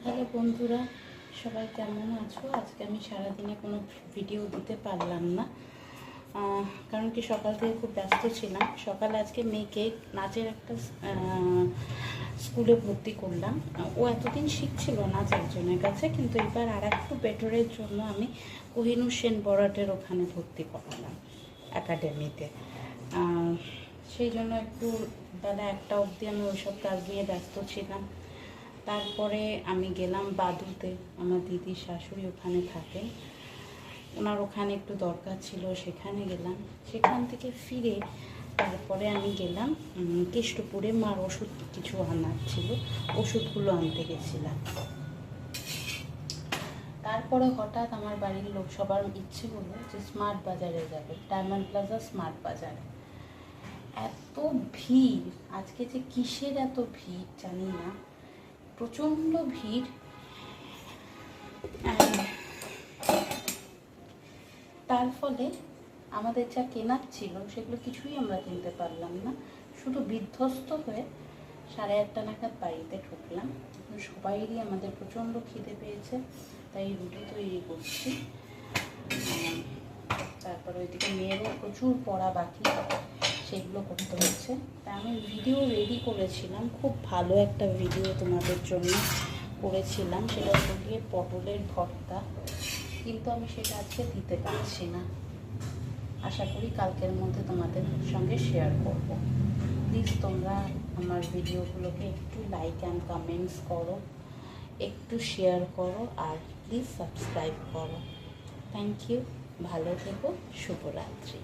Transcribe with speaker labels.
Speaker 1: Hello বন্ধুরা, সবাই কেমন আছো? আজকে আমি সারাদিনে কোনো ভিডিও দিতে পারলাম না, কারণ কি সকাল থেকে খুব ব্যস্ত ছিলাম। সকালে আজকে মেয়েকে নাচের একটা স্কুলে ভর্তি করলাম। ও এতদিন শিখছিল নাচ একজনের কাছে, কিন্তু এবার আর একটু বেটারের জন্য আমি কোহিনূর সেন বরাটের ওখানে ভর্তি করালাম একাডেমিতে। সেই জন্য একটু বেলা 1টা অবধি আমি ওইসব কাজ নিয়ে ব্যস্ত ছিলাম। তারপরে আমি গেলাম বাদুতে, আমার দিদির শাশুড়ি ওখানে থাকেন, ওনার ওখানে একটু দরকার ছিল, সেখানে গেলাম। সেখান থেকে ফিরে তারপরে আমি গেলাম কেষ্টপুরে, মার ওষুধ কিছু আনার ছিল, ওষুধগুলো আনতে গেছিলাম। তারপরে হঠাৎ আমার বাড়ির লোক সবার ইচ্ছে হলো যে স্মার্ট বাজারে যাবে, ডায়মন্ড প্লাজা স্মার্ট বাজারে। এত ভিড় আজকে, যে কিসের এত ভিড় জানি না, প্রচণ্ড ভিড়। তার ফলে আমাদের যা কেনার ছিল সেগুলো কিছুই আমরা কিনতে পারলাম না, শুধু বিধ্বস্ত হয়ে 8:30 নাগাদ বাড়িতে ঢুকলাম। সবাইরই আমাদের প্রচণ্ড খিদে পেয়েছে, তাই রুটি তৈরি করছি। তারপর ওইদিকে মেয়েরও প্রচুর পড়া বাকি, সেগুলো করতে হচ্ছে। তা আমি ভিডিও রেডি করেছিলাম, খুব ভালো একটা ভিডিও তোমাদের জন্য করেছিলাম, সেটা হচ্ছে পটলের ভর্তা, কিন্তু আমি সেটা আজকে দিতে পারছি না। আশা করি কালকের মধ্যে তোমাদের সঙ্গে শেয়ার করব। প্লিজ তোমরা আমার ভিডিওগুলোকে একটু লাইক অ্যান্ড কমেন্টস করো, একটু শেয়ার করো, আর প্লিজ সাবস্ক্রাইব করো। থ্যাংক ইউ, ভালো থেকো, শুভরাত্রি।